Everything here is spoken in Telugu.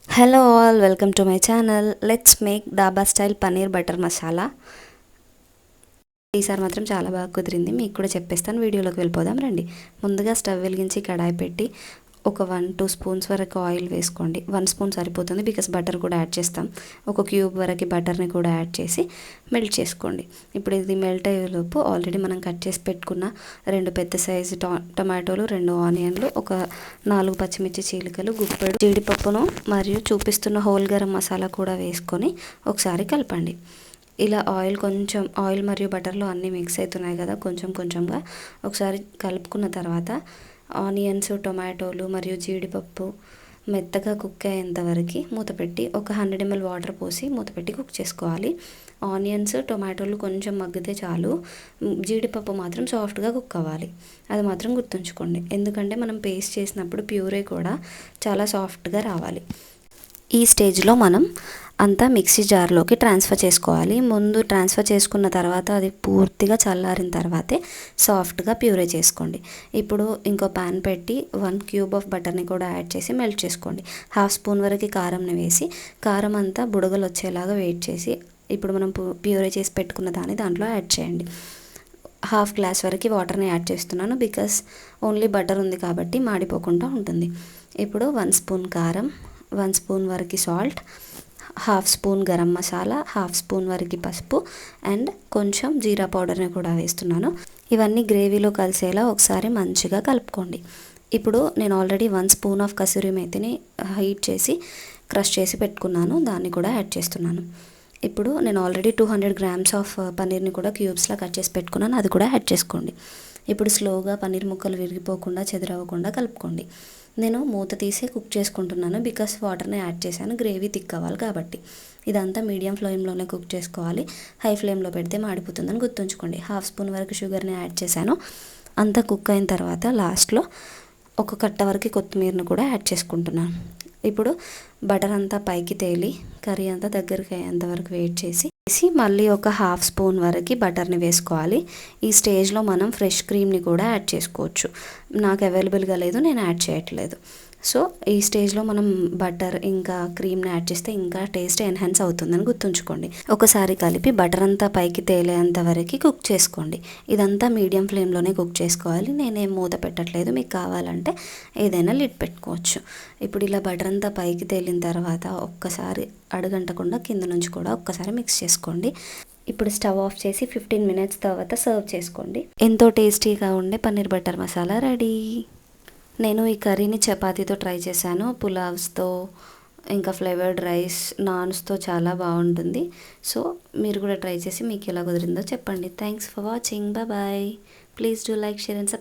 Hello all, welcome to my channel. Let's make డాబా స్టైల్ పన్నీర్ బటర్ మసాలా. ఈసారి మాత్రం చాలా బాగా కుదిరింది, మీకు కూడా చెప్పేస్తాను. వీడియోలోకి వెళ్ళిపోదాం రండి. ముందుగా స్టవ్ వెలిగించి కడాయి పెట్టి ఒక 1-2 స్పూన్స్ వరకు ఆయిల్ వేసుకోండి. 1 స్పూన్ సరిపోతుంది, బికాస్ బటర్ కూడా యాడ్ చేస్తాం. ఒక క్యూబ్ వరకు బటర్ని కూడా యాడ్ చేసి మెల్ట్ చేసుకోండి. ఇప్పుడు ఇది మెల్ట్ అయ్యేలోపు ఆల్రెడీ మనం కట్ చేసి పెట్టుకున్న 2 పెద్ద సైజు టమాటోలు, 2 ఆనియన్లు, ఒక 4 పచ్చిమిర్చి చీలికలు, గుప్పెడు జీడిపప్పును మరియు చూపిస్తున్న హోల్ గరం మసాలా కూడా వేసుకొని ఒకసారి కలపండి. ఇలా ఆయిల్ మరియు బటర్లో అన్నీ మిక్స్ అవుతున్నాయి కదా, కొంచెం కొంచెంగా ఒకసారి కలుపుకున్న తర్వాత ఆనియన్స్, టొమాటోలు మరియు జీడిపప్పు మెత్తగా కుక్ అయ్యేంత వరకు మూత పెట్టి ఒక 100 ml వాటర్ పోసి మూత పెట్టి కుక్ చేసుకోవాలి. ఆనియన్స్, టొమాటోలు కొంచెం మగ్గితే చాలు, జీడిపప్పు మాత్రం సాఫ్ట్గా కుక్ అవ్వాలి. అది మాత్రం గుర్తుంచుకోండి, ఎందుకంటే మనం పేస్ట్ చేసినప్పుడు ప్యూరే కూడా చాలా సాఫ్ట్గా రావాలి. ఈ స్టేజ్లో మనం అంతా మిక్సీ జార్లోకి ట్రాన్స్ఫర్ చేసుకోవాలి. ముందు ట్రాన్స్ఫర్ చేసుకున్న తర్వాత అది పూర్తిగా చల్లారిన తర్వాతే సాఫ్ట్గా ప్యూరే చేసుకోండి. ఇప్పుడు ఇంకో ప్యాన్ పెట్టి 1 క్యూబ్ ఆఫ్ బటర్ని కూడా యాడ్ చేసి మెల్ట్ చేసుకోండి. 1/2 స్పూన్ వరకు కారంని వేసి కారం అంతా బుడగలు వచ్చేలాగా వెయిట్ చేసి ఇప్పుడు మనం ప్యూరే చేసి పెట్టుకున్న దాంట్లో యాడ్ చేయండి. 1/2 గ్లాస్ వరకు వాటర్ని యాడ్ చేస్తున్నాను, బికాస్ ఓన్లీ బటర్ ఉంది కాబట్టి మాడిపోకుండా ఉంటుంది. ఇప్పుడు 1 స్పూన్ కారం, 1 స్పూన్ వరకు salt, 1/2 spoon garam masala, 1/2 spoon వరకు పసుపు అండ్ కొంచెం జీరా పౌడర్ని కూడా వేస్తున్నాను. ఇవన్నీ గ్రేవీలో కలిసేలా ఒకసారి మంచిగా కలుపుకోండి. ఇప్పుడు నేను ఆల్రెడీ 1 స్పూన్ ఆఫ్ కసూరి మేతిని హీట్ చేసి క్రష్ చేసి పెట్టుకున్నాను, దాన్ని కూడా యాడ్ చేస్తున్నాను. ఇప్పుడు నేను ఆల్రెడీ 200 గ్రామ్స్ ఆఫ్ పన్నీర్ని కూడా క్యూబ్స్లా కట్ చేసి పెట్టుకున్నాను, అది కూడా యాడ్ చేసుకోండి. ఇప్పుడు స్లోగా పన్నీర్ ముక్కలు విరిగిపోకుండా చెదరవ్వకుండా కలుపుకోండి. నేను మూత తీసి కుక్ చేసుకుంటున్నాను, బికాస్ వాటర్ని యాడ్ చేశాను, గ్రేవీ థిక్ అవ్వాలి కాబట్టి. ఇదంతా మీడియం ఫ్లేమ్లోనే కుక్ చేసుకోవాలి, హై ఫ్లేమ్లో పెడితే మాడిపోతుందని గుర్తుంచుకోండి. 1/2 స్పూన్ వరకు షుగర్ని యాడ్ చేశాను. అంతా కుక్ అయిన తర్వాత లాస్ట్లో ఒక కట్ట వరకు కొత్తిమీరను కూడా యాడ్ చేసుకుంటున్నాను. ఇప్పుడు బటర్ అంతా పైకి తేలి కర్రీ అంతా దగ్గరికి అయ్యేంత వరకు వెయిట్ చేసి మళ్ళీ ఒక 1/2 స్పూన్ వరకు బటర్ని వేసుకోవాలి. ఈ స్టేజ్లో మనం ఫ్రెష్ క్రీమ్ని కూడా యాడ్ చేసుకోవచ్చు. నాకు అవైలబుల్గా లేదు, నేను యాడ్ చేయట్లేదు. సో ఈ స్టేజ్లో మనం బటర్ ఇంకా క్రీమ్ని యాడ్ చేస్తే ఇంకా టేస్ట్ ఎన్హాన్స్ అవుతుందని గుర్తుంచుకోండి. ఒకసారి కలిపి బటర్ అంతా పైకి తేలేంత వరకు కుక్ చేసుకోండి. ఇదంతా మీడియం ఫ్లేమ్లోనే కుక్ చేసుకోవాలి, నేనేం మూత పెట్టట్లేదు, మీకు కావాలంటే ఏదైనా లిడ్ పెట్టుకోవచ్చు. ఇప్పుడు ఇలా బటర్ అంతా పైకి తేలిన తర్వాత ఒక్కసారి అడుగంటకుండా కింద నుంచి కూడా ఒక్కసారి మిక్స్ చేసుకోండి. ఇప్పుడు స్టవ్ ఆఫ్ చేసి 15 minutes తర్వాత సర్వ్ చేసుకోండి. ఎంతో టేస్టీగా ఉండే పన్నీర్ బటర్ మసాలా రెడీ. నేను ఈ కర్రీని చపాతీతో ట్రై చేశాను, పులావ్స్తో, ఇంకా ఫ్లేవర్డ్ రైస్, నాన్స్తో చాలా బాగుంటుంది. సో మీరు కూడా ట్రై చేసి మీకు ఎలా కుదిరిందో చెప్పండి. Thanks for watching. Bye. Please do like, share and subscribe.